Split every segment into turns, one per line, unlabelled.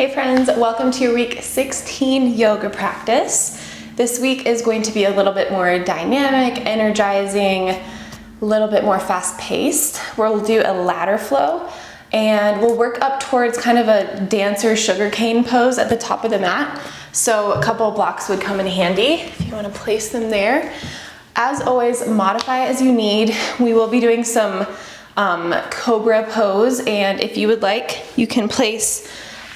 Hey friends, welcome to your week 16 yoga practice. This week is going to be a little bit more dynamic, energizing, a little bit more fast-paced. We'll do a ladder flow and we'll work up towards kind of a dancer sugarcane pose at the top of the mat. So a couple of blocks would come in handy if you want to place them there. As always, modify as you need. We will be doing some cobra pose, and if you would like, you can place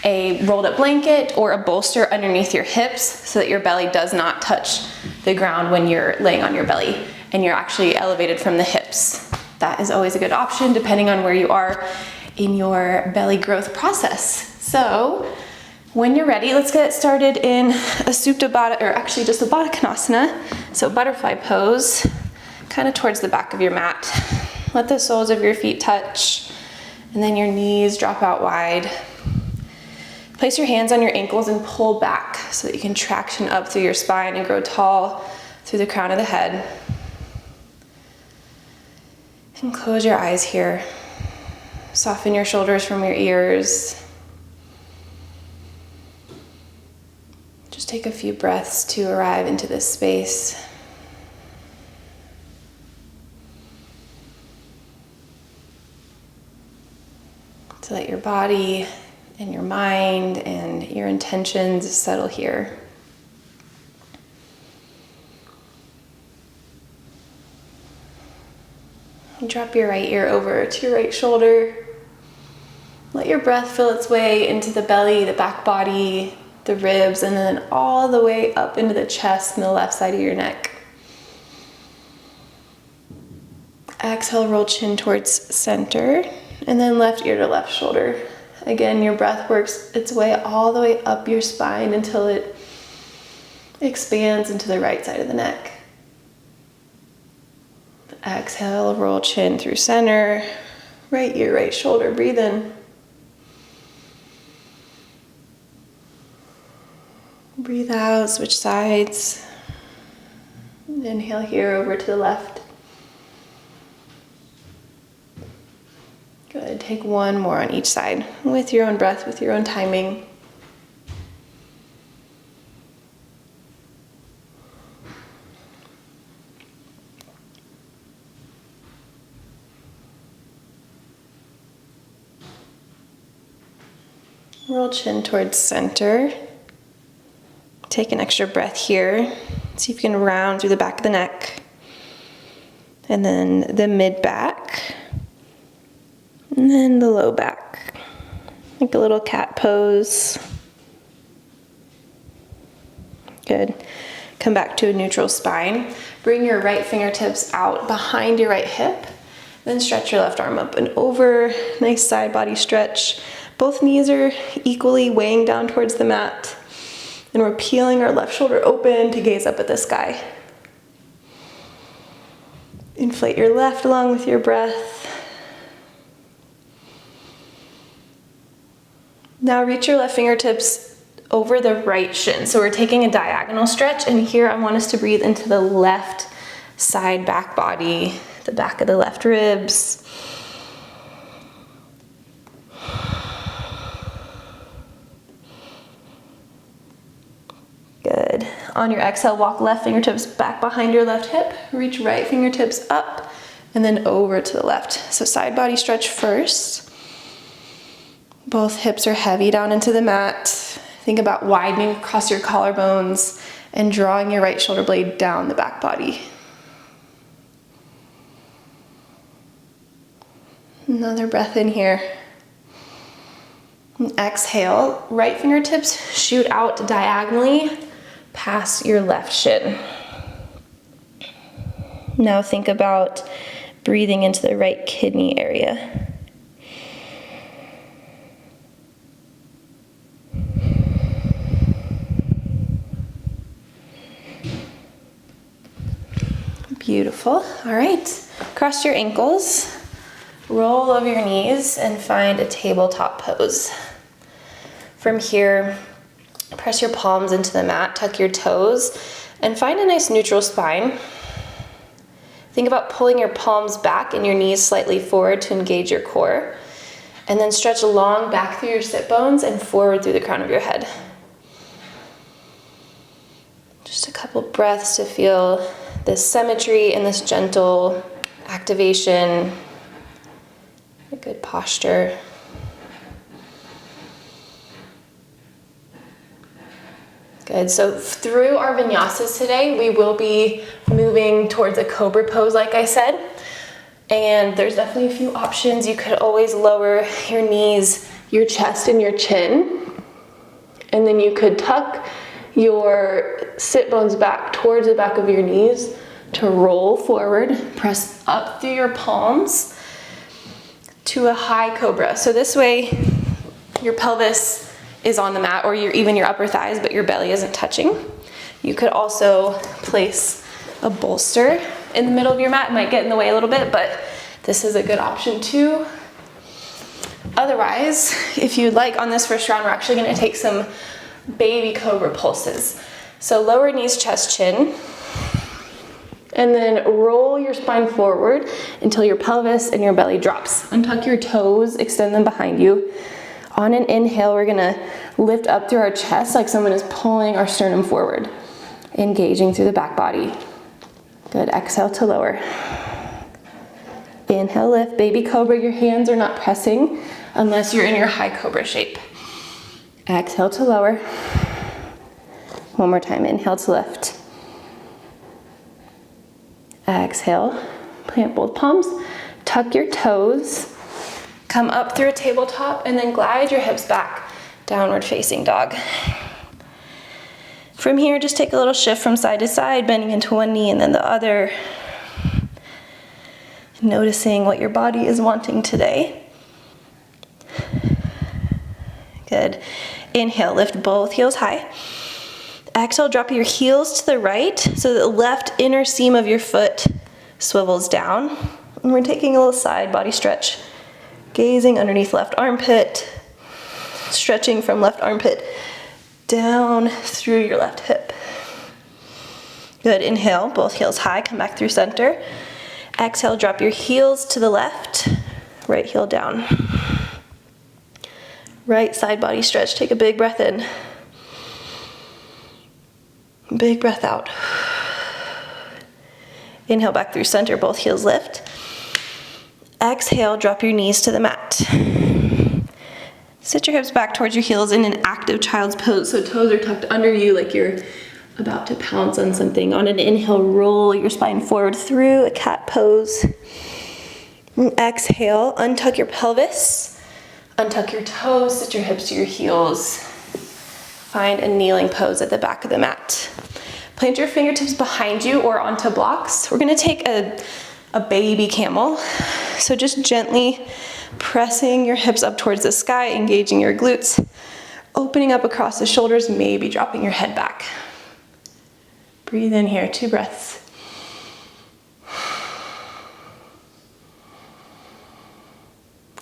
a rolled up blanket or a bolster underneath your hips so that your belly does not touch the ground when you're laying on your belly and you're actually elevated from the hips. That is always a good option depending on where you are in your belly growth process. So when you're ready, let's get started in a Supta Baddha, or actually just a Baddha Konasana. So butterfly pose, kind of towards the back of your mat. Let the soles of your feet touch, and then your knees drop out wide. Place your hands on your ankles and pull back so that you can traction up through your spine and grow tall through the crown of the head. And close your eyes here. Soften your shoulders from your ears. Just take a few breaths to arrive into this space. To let your body and your mind and your intentions settle here. Drop your right ear over to your right shoulder. Let your breath fill its way into the belly, the back body, the ribs, and then all the way up into the chest and the left side of your neck. Exhale, roll chin towards center, and then left ear to left shoulder. Again, your breath works its way all the way up your spine until it expands into the right side of the neck. Exhale, roll chin through center, right ear, right shoulder, breathe in. Breathe out, switch sides. Inhale here over to the left. Good, take one more on each side with your own breath, with your own timing. Roll chin towards center. Take an extra breath here. See if you can round through the back of the neck. And then the mid back. And then the low back. Like a little cat pose. Good. Come back to a neutral spine. Bring your right fingertips out behind your right hip. Then stretch your left arm up and over. Nice side body stretch. Both knees are equally weighing down towards the mat. And we're peeling our left shoulder open to gaze up at the sky. Inflate your left lung with your breath. Now reach your left fingertips over the right shin. So we're taking a diagonal stretch, and here I want us to breathe into the left side back body, the back of the left ribs. Good. On your exhale, walk left fingertips back behind your left hip. Reach right fingertips up and then over to the left. So side body stretch first. Both hips are heavy down into the mat. Think about widening across your collarbones and drawing your right shoulder blade down the back body. Another breath in here. And exhale, right fingertips shoot out diagonally past your left shin. Now think about breathing into the right kidney area. Beautiful. All right. Cross your ankles, roll over your knees, and find a tabletop pose. From here, press your palms into the mat, tuck your toes, and find a nice neutral spine. Think about pulling your palms back and your knees slightly forward to engage your core. And then stretch long back through your sit bones and forward through the crown of your head. Just a couple breaths to feel this symmetry and this gentle activation, a good posture. Good, so through our vinyasas today, we will be moving towards a cobra pose, like I said. And there's definitely a few options. You could always lower your knees, your chest, and your chin. And then you could tuck your sit bones back towards the back of your knees to roll forward, press up through your palms to a high cobra. So this way, your pelvis is on the mat, or even your upper thighs, but your belly isn't touching. You could also place a bolster in the middle of your mat. It might get in the way a little bit, but this is a good option too. Otherwise, if you'd like, on this first round, we're actually gonna take some baby cobra pulses. So lower knees, chest, chin, and then roll your spine forward until your pelvis and your belly drops. Untuck your toes, extend them behind you. On an inhale, we're gonna lift up through our chest like someone is pulling our sternum forward, engaging through the back body. Good, exhale to lower. Inhale, lift, baby cobra. Your hands are not pressing unless you're in your high cobra shape. Exhale to lower. One more time, inhale to lift. Exhale, plant both palms, tuck your toes, come up through a tabletop, and then glide your hips back, downward facing dog. From here, just take a little shift from side to side, bending into one knee and then the other. Noticing what your body is wanting today. Good. Inhale, lift both heels high. Exhale, drop your heels to the right so that the left inner seam of your foot swivels down. And we're taking a little side body stretch. Gazing underneath left armpit, stretching from left armpit down through your left hip. Good, inhale, both heels high, come back through center. Exhale, drop your heels to the left, right heel down. Right side body stretch, take a big breath in. Big breath out. Inhale back through center, both heels lift. Exhale, drop your knees to the mat. Sit your hips back towards your heels in an active child's pose, so toes are tucked under you like you're about to pounce on something. On an inhale, roll your spine forward through a cat pose. And exhale, untuck your pelvis, untuck your toes, sit your hips to your heels. Find a kneeling pose at the back of the mat. Plant your fingertips behind you or onto blocks. We're gonna take a baby camel. So just gently pressing your hips up towards the sky, engaging your glutes, opening up across the shoulders, maybe dropping your head back. Breathe in here, 2 breaths.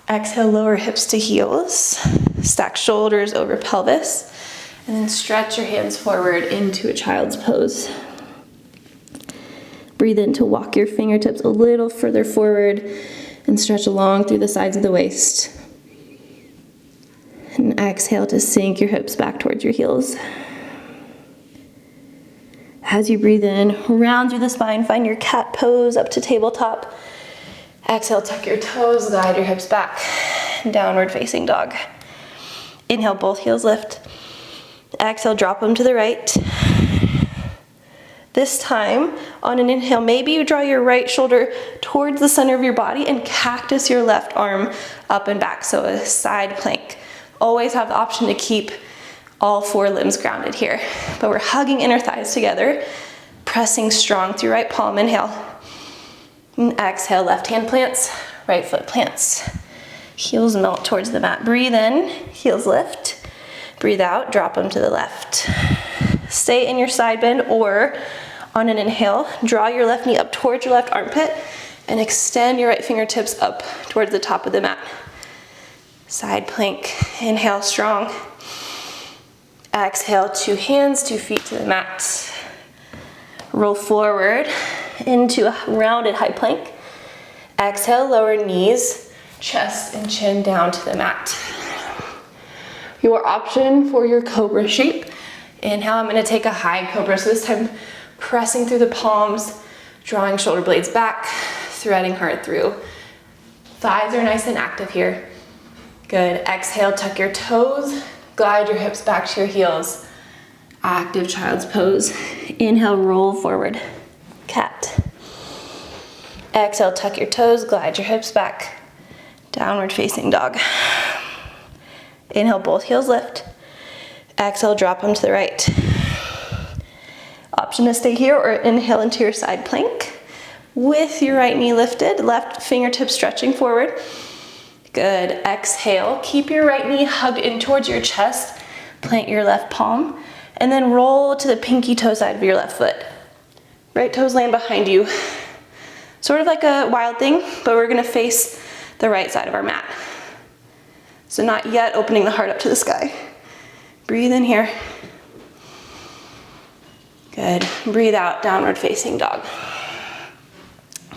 Exhale, lower hips to heels, stack shoulders over pelvis, and then stretch your hands forward into a child's pose. Breathe in to walk your fingertips a little further forward and stretch along through the sides of the waist. And exhale to sink your hips back towards your heels. As you breathe in, round through the spine, find your cat pose up to tabletop. Exhale, tuck your toes, glide your hips back, downward facing dog. Inhale, both heels lift. Exhale, drop them to the right. This time, on an inhale, maybe you draw your right shoulder towards the center of your body and cactus your left arm up and back, so a side plank. Always have the option to keep all 4 limbs grounded here. But we're hugging inner thighs together, pressing strong through right palm, inhale. And exhale, left hand plants, right foot plants. Heels melt towards the mat. Breathe in, heels lift. Breathe out, drop them to the left. Stay in your side bend, or on an inhale, draw your left knee up towards your left armpit and extend your right fingertips up towards the top of the mat. Side plank, inhale strong. Exhale, 2 hands, 2 feet to the mat. Roll forward into a rounded high plank. Exhale, lower knees, chest and chin down to the mat. Your option for your cobra shape. Inhale, I'm gonna take a high cobra. So this time, pressing through the palms, drawing shoulder blades back, threading hard through. Thighs are nice and active here. Good, exhale, tuck your toes, glide your hips back to your heels. Active child's pose. Inhale, roll forward, cat. Exhale, tuck your toes, glide your hips back. Downward facing dog. Inhale, both heels lift. Exhale, drop them to the right. Option to stay here or inhale into your side plank with your right knee lifted, left fingertips stretching forward. Good, exhale, keep your right knee hugged in towards your chest, plant your left palm, and then roll to the pinky toe side of your left foot. Right toes land behind you. Sort of like a wild thing, but we're gonna face the right side of our mat. So not yet opening the heart up to the sky. Breathe in here. Good, breathe out, downward facing dog.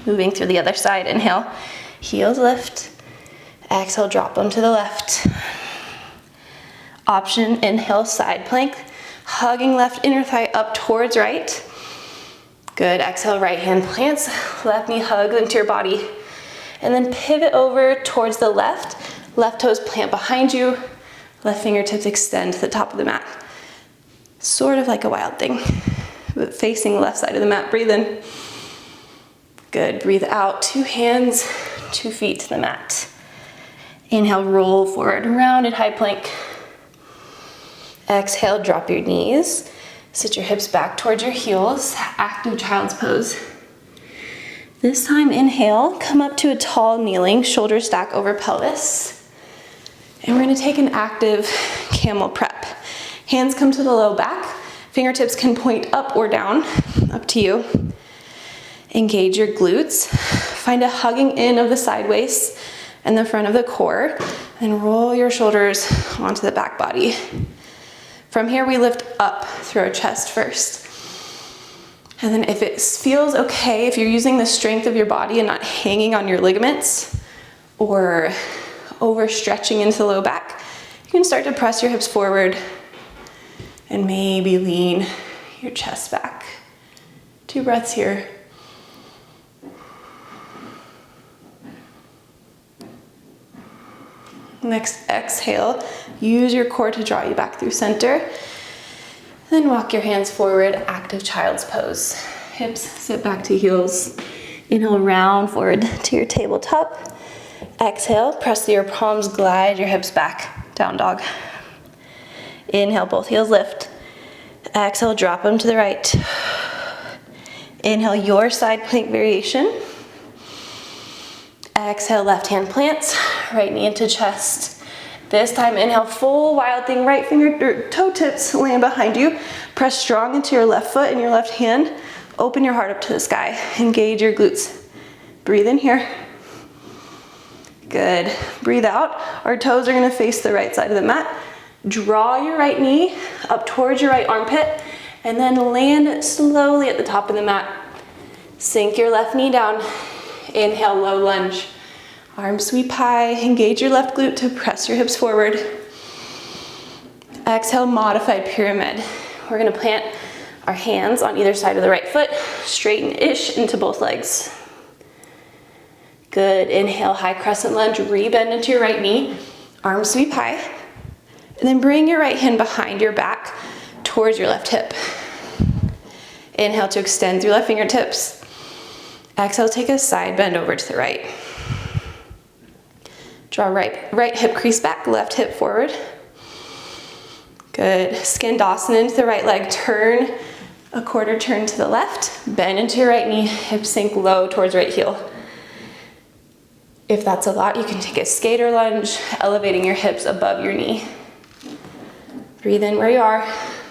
Moving through the other side, inhale, heels lift. Exhale, drop them to the left. Option, inhale, side plank. Hugging left inner thigh up towards right. Good, exhale, right hand plants. Left knee hugs into your body. And then pivot over towards the left. Left toes plant behind you. Left fingertips extend to the top of the mat. Sort of like a wild thing, but facing the left side of the mat. Breathe in. Good, breathe out. 2 hands, 2 feet to the mat. Inhale, roll forward, rounded high plank. Exhale, drop your knees. Sit your hips back towards your heels. Active child's pose. This time, inhale, come up to a tall kneeling, shoulders stack over pelvis. And we're gonna take an active camel prep. Hands come to the low back. Fingertips can point up or down, up to you. Engage your glutes. Find a hugging in of the side waist and the front of the core. And roll your shoulders onto the back body. From here, we lift up through our chest first. And then if it feels okay, if you're using the strength of your body and not hanging on your ligaments or overstretching into the low back, you can start to press your hips forward and maybe lean your chest back. 2 breaths here. Next exhale, use your core to draw you back through center. Then walk your hands forward, active child's pose. Hips sit back to heels. Inhale, round forward to your tabletop. Exhale, press through your palms, glide your hips back, down dog. Inhale, both heels lift. Exhale, drop them to the right. Inhale, your side plank variation. Exhale, left hand plants, right knee into chest. This time, inhale, full wild thing, right toe tips land behind you. Press strong into your left foot and your left hand. Open your heart up to the sky. Engage your glutes. Breathe in here. Good. Breathe out. Our toes are gonna face the right side of the mat. Draw your right knee up towards your right armpit and then land slowly at the top of the mat. Sink your left knee down. Inhale, low lunge. Arms sweep high. Engage your left glute to press your hips forward. Exhale, modified pyramid. We're gonna plant our hands on either side of the right foot, straighten-ish into both legs. Good, inhale, high crescent lunge, rebend into your right knee, arms sweep high, and then bring your right hand behind your back towards your left hip. Inhale to extend through left fingertips. Exhale, take a side bend over to the right. Draw right hip crease back, left hip forward. Good, Skandasana into the right leg, turn a quarter turn to the left, bend into your right knee, hip sink low towards right heel. If that's a lot, you can take a skater lunge, elevating your hips above your knee. Breathe in where you are,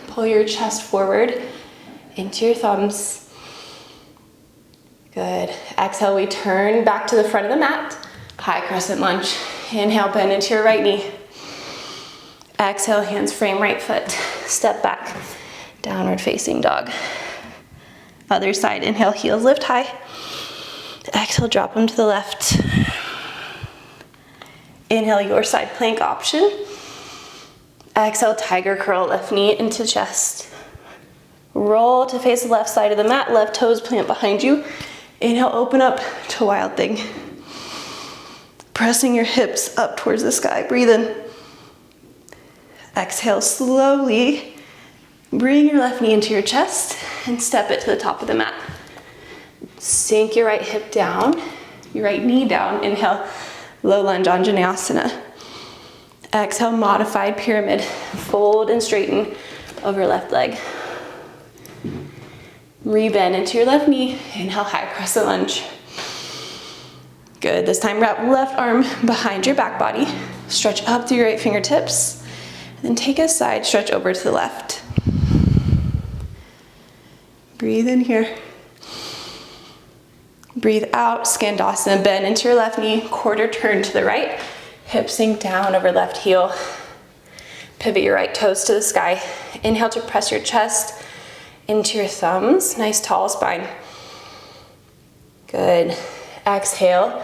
pull your chest forward into your thumbs. Good, exhale, we turn back to the front of the mat, high crescent lunge. Inhale, bend into your right knee. Exhale, hands frame right foot, step back, downward facing dog. Other side, inhale, heels lift high. Exhale, drop them to the left. Inhale, your side plank option. Exhale, tiger curl, left knee into chest. Roll to face the left side of the mat, left toes plant behind you. Inhale, open up to wild thing. Pressing your hips up towards the sky, breathe in. Exhale, slowly bring your left knee into your chest and step it to the top of the mat. Sink your right hip down, your right knee down. Inhale, low lunge Anjaneyasana. Exhale, modified pyramid. Fold and straighten over left leg. Rebend into your left knee. Inhale, high crescent lunge. Good. This time wrap left arm behind your back body. Stretch up through your right fingertips. And then take a side stretch over to the left. Breathe in here. Breathe out, Skandasana, bend into your left knee, quarter turn to the right, hip sink down over left heel. Pivot your right toes to the sky. Inhale to press your chest into your thumbs, nice tall spine. Good. Exhale,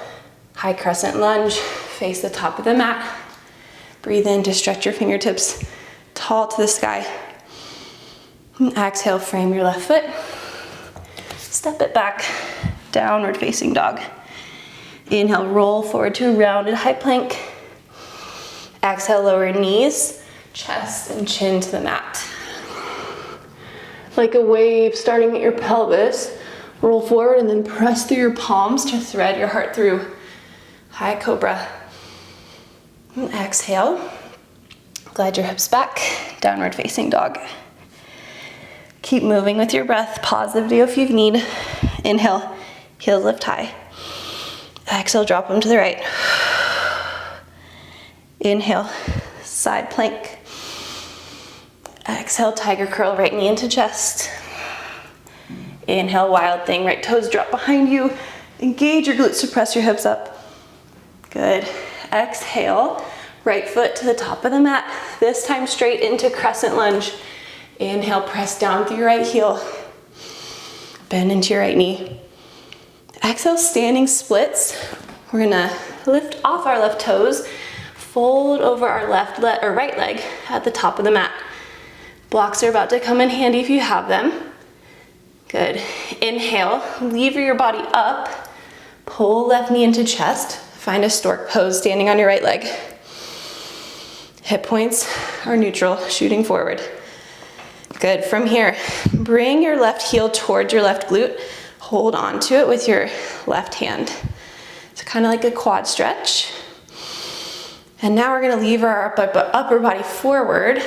high crescent lunge, face the top of the mat. Breathe in to stretch your fingertips tall to the sky. And exhale, frame your left foot. Step it back. Downward facing dog. Inhale, roll forward to a rounded high plank. Exhale, lower knees, chest and chin to the mat. Like a wave starting at your pelvis, roll forward and then press through your palms to thread your heart through. High cobra. And exhale, glide your hips back, downward facing dog. Keep moving with your breath. Pause the video if you need. Inhale. Heels lift high. Exhale, drop them to the right. Inhale, side plank. Exhale, tiger curl, right knee into chest. Inhale, wild thing, right toes drop behind you. Engage your glutes to press your hips up. Good. Exhale, right foot to the top of the mat. This time straight into crescent lunge. Inhale, press down through your right heel. Bend into your right knee. Exhale, standing splits. We're gonna lift off our left toes, fold over our right leg at the top of the mat. Blocks are about to come in handy if you have them. Good. Inhale, lever your body up, pull left knee into chest, find a stork pose standing on your right leg. Hip points are neutral, shooting forward. Good. From here, bring your left heel towards your left glute. Hold on to it with your left hand. So kind of like a quad stretch. And now we're gonna lever our upper body forward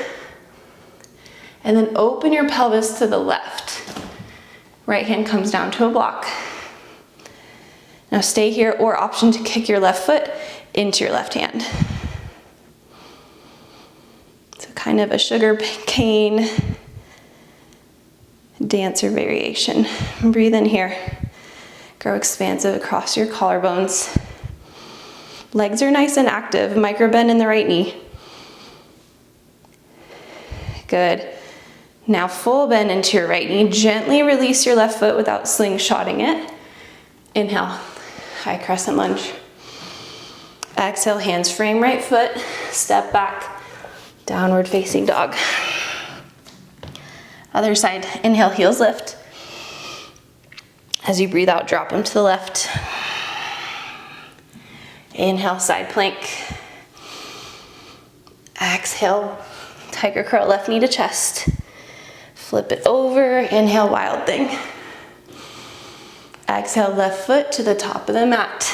and then open your pelvis to the left. Right hand comes down to a block. Now stay here, or option to kick your left foot into your left hand. So kind of a sugar cane dancer variation. Breathe in here. Grow expansive across your collarbones. Legs are nice and active. Micro bend in the right knee. Good. Now full bend into your right knee. Gently release your left foot without slingshotting it. Inhale, high crescent lunge. Exhale, hands frame right foot. Step back, downward facing dog. Other side, inhale, heels lift. As you breathe out, drop them to the left. Inhale, side plank. Exhale, tiger curl, left knee to chest. Flip it over, inhale, wild thing. Exhale, left foot to the top of the mat.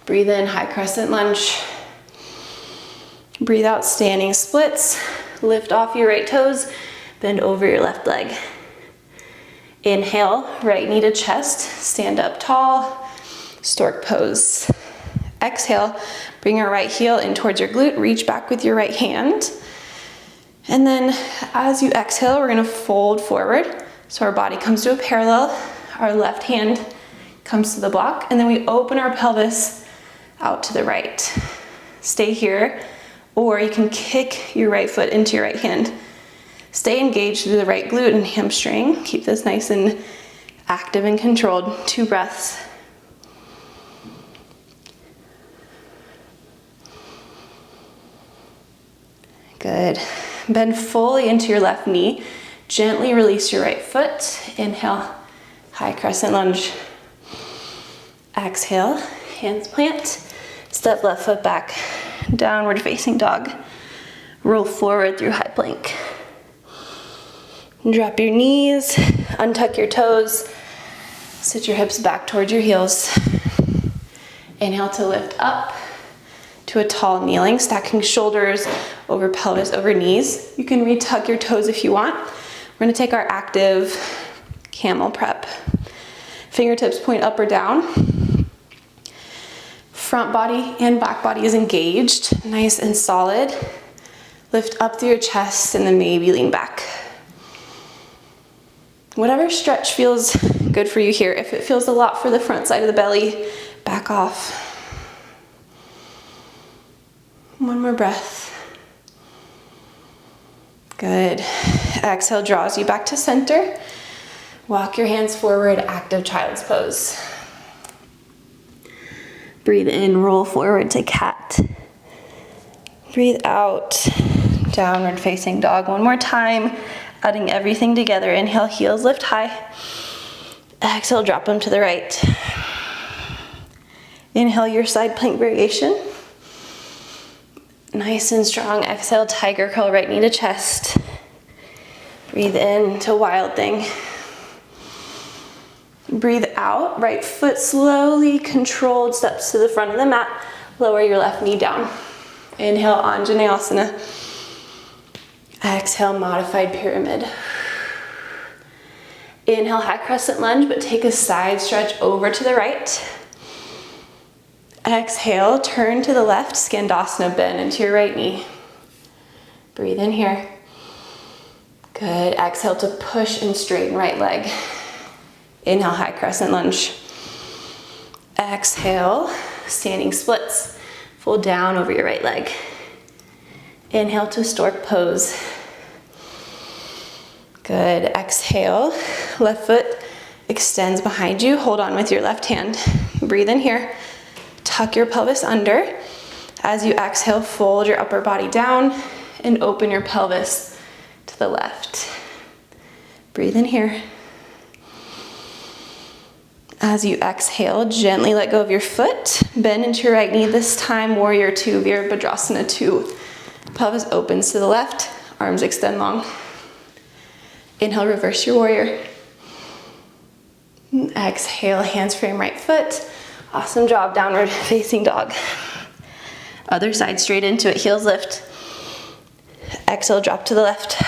Breathe in, high crescent lunge. Breathe out, standing splits. Lift off your right toes. Bend over your left leg. Inhale, right knee to chest, stand up tall, stork pose. Exhale, bring your right heel in towards your glute, reach back with your right hand. And then as you exhale, we're gonna fold forward. So our body comes to a parallel, our left hand comes to the block, and then we open our pelvis out to the right. Stay here, or you can kick your right foot into your right hand. Stay engaged through the right glute and hamstring. Keep this nice and active and controlled. 2 breaths. Good. Bend fully into your left knee. Gently release your right foot. Inhale, high crescent lunge. Exhale, hands plant. Step left foot back, downward facing dog. Roll forward through high plank. Drop your knees, untuck your toes. Sit your hips back towards your heels. Inhale to lift up to a tall kneeling, stacking shoulders over pelvis, over knees. You can retuck your toes if you want. We're gonna take our active camel prep. Fingertips point up or down. Front body and back body is engaged, nice and solid. Lift up through your chest and then maybe lean back. Whatever stretch feels good for you here. If it feels a lot for the front side of the belly, back off. One more breath. Good. Exhale draws you back to center. Walk your hands forward, active child's pose. Breathe in, roll forward to cat. Breathe out, downward facing dog. One more time, adding everything together. Inhale, heels lift high. Exhale, drop them to the right. Inhale, your side plank variation. Nice and strong. Exhale, tiger curl, right knee to chest. Breathe in to wild thing. Breathe out, right foot slowly, controlled steps to the front of the mat. Lower your left knee down. Inhale, Anjaneyasana. Exhale, modified pyramid. Inhale, high crescent lunge, but take a side stretch over to the right. Exhale, turn to the left, Skandasana, bend into your right knee. Breathe in here. Good. Exhale to push and straighten right leg. Inhale, high crescent lunge. Exhale, standing splits. Fold down over your right leg. Inhale to stork pose. Good. Exhale, left foot extends behind you. Hold on with your left hand. Breathe in here. Tuck your pelvis under. As you exhale, fold your upper body down and open your pelvis to the left. Breathe in here. As you exhale, gently let go of your foot. Bend into your right knee. This time, warrior two, Virabhadrasana 2. Pelvis opens to the left, arms extend long. Inhale, reverse your warrior. Exhale, hands frame right foot. Awesome job, downward facing dog. Other side, straight into it, heels lift. Exhale, drop to the left.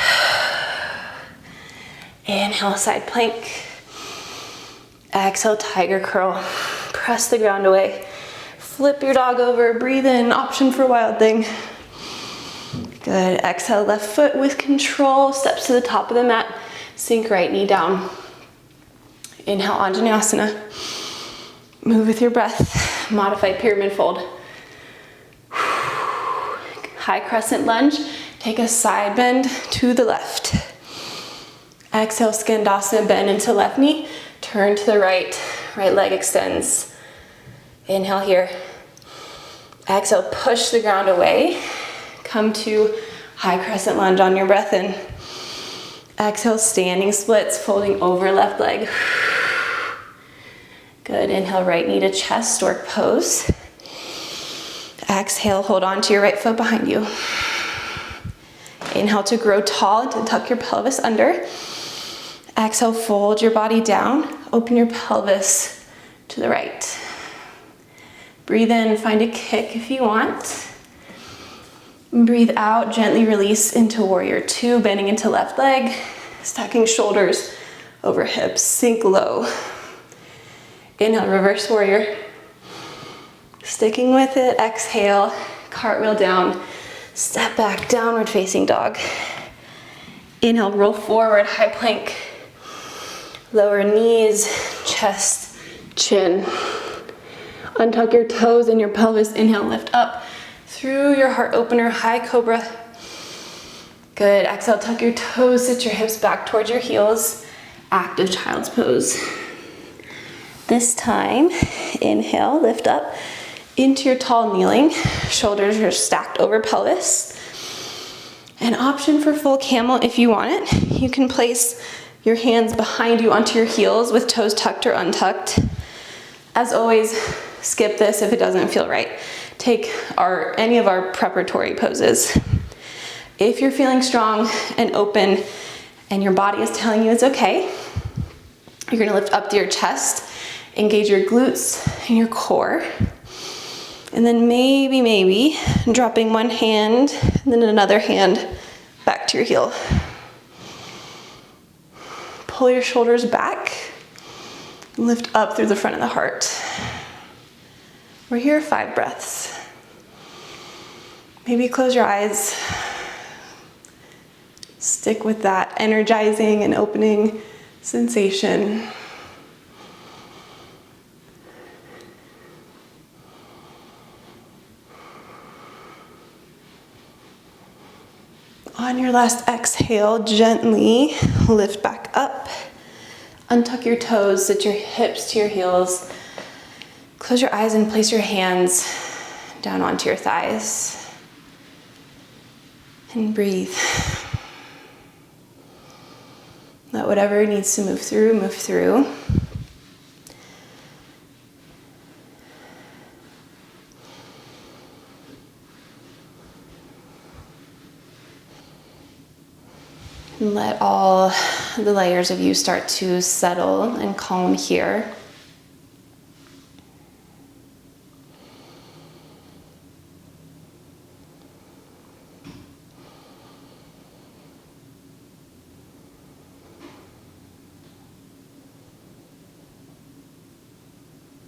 Inhale, side plank. Exhale, tiger curl. Press the ground away. Flip your dog over, breathe in, option for wild thing. Good, exhale, left foot with control, steps to the top of the mat, sink right knee down. Inhale, Anjaneyasana. Move with your breath, modified pyramid fold. High crescent lunge, take a side bend to the left. Exhale, Skandasana, bend into left knee, turn to the right, right leg extends. Inhale here. Exhale, push the ground away. Come to high crescent lunge on your breath in. Exhale, standing splits, folding over left leg. Good, inhale, right knee to chest, stork pose. Exhale, hold on to your right foot behind you. Inhale to grow tall and to tuck your pelvis under. Exhale, fold your body down, open your pelvis to the right. Breathe in, find a kick if you want. Breathe out, gently release into warrior two, bending into left leg, stacking shoulders over hips, sink low. Inhale, reverse warrior. Sticking with it, exhale, cartwheel down, step back, downward facing dog. Inhale, roll forward, high plank. Lower knees, chest, chin. Untuck your toes and your pelvis. Inhale, lift up through your heart opener, high cobra. Good, exhale, tuck your toes, sit your hips back towards your heels. Active child's pose. This time, inhale, lift up into your tall kneeling. Shoulders are stacked over pelvis. An option for full camel if you want it. You can place your hands behind you onto your heels with toes tucked or untucked. As always, skip this if it doesn't feel right. Take any of our preparatory poses. If you're feeling strong and open and your body is telling you it's okay, you're gonna lift up to your chest, engage your glutes and your core. And then maybe dropping one hand and then another hand back to your heel. Pull your shoulders back, lift up through the front of the heart. We're here 5 breaths. Maybe close your eyes. Stick with that energizing and opening sensation. On your last exhale, gently lift back up. Untuck your toes, sit your hips to your heels. Close your eyes and place your hands down onto your thighs. And breathe. Let whatever needs to move through, move through. And let all the layers of you start to settle and calm here.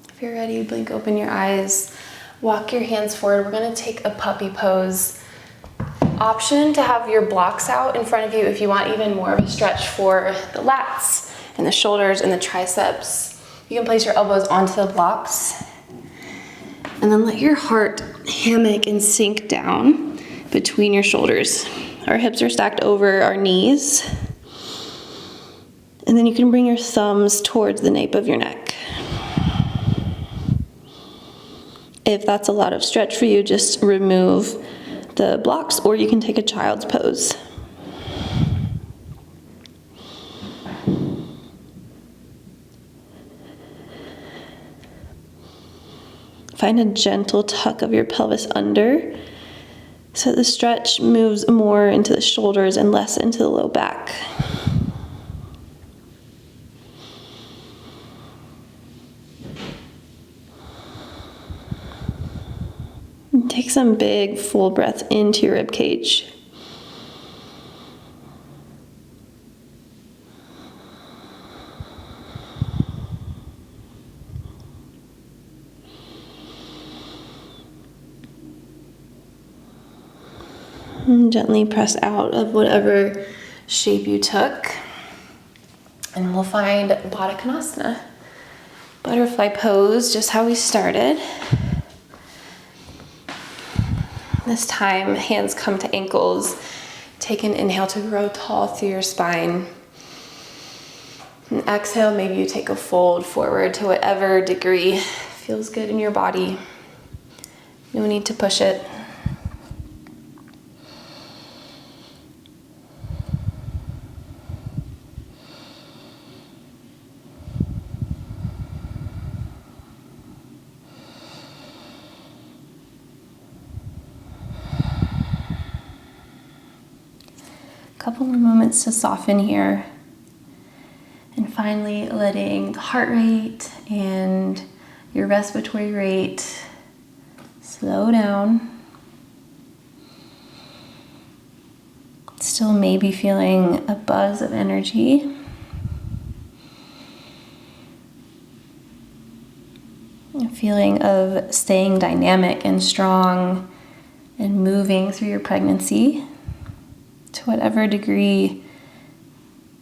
If you're ready, blink open your eyes, walk your hands forward. We're gonna take a puppy pose. Option to have your blocks out in front of you if you want even more of a stretch for the lats and the shoulders and the triceps. You can place your elbows onto the blocks and then let your heart hammock and sink down between your shoulders. Our hips are stacked over our knees. And then you can bring your thumbs towards the nape of your neck. If that's a lot of stretch for you, just remove the blocks, or you can take a child's pose. Find a gentle tuck of your pelvis under so the stretch moves more into the shoulders and less into the low back. Take some big full breaths into your rib cage. And gently press out of whatever shape you took. And we'll find Baddha Konasana. Butterfly pose, just how we started. This time, hands come to ankles. Take an inhale to grow tall through your spine. And exhale, maybe you take a fold forward to whatever degree feels good in your body. No need to push it. Couple more moments to soften here. And finally letting the heart rate and your respiratory rate slow down. Still maybe feeling a buzz of energy. A feeling of staying dynamic and strong and moving through your pregnancy to whatever degree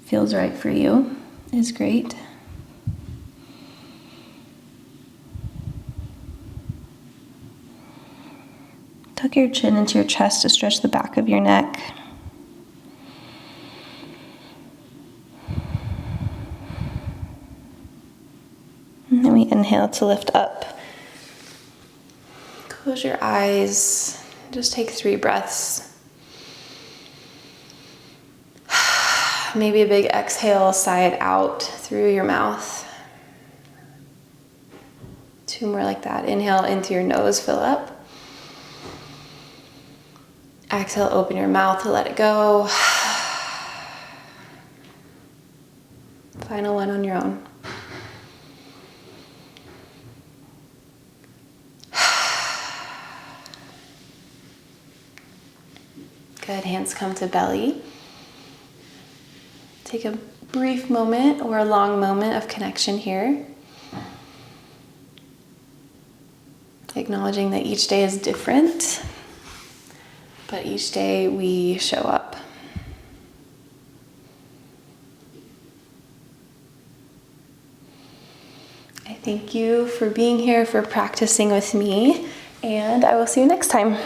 feels right for you is great. Tuck your chin into your chest to stretch the back of your neck. And then we inhale to lift up. Close your eyes. Just take 3 breaths. Maybe a big exhale, side out through your mouth. 2 more like that. Inhale into your nose, fill up. Exhale, open your mouth to let it go. Final one on your own. Good, hands come to belly. Take a brief moment or a long moment of connection here. Acknowledging that each day is different, but each day we show up. I thank you for being here, for practicing with me, and I will see you next time.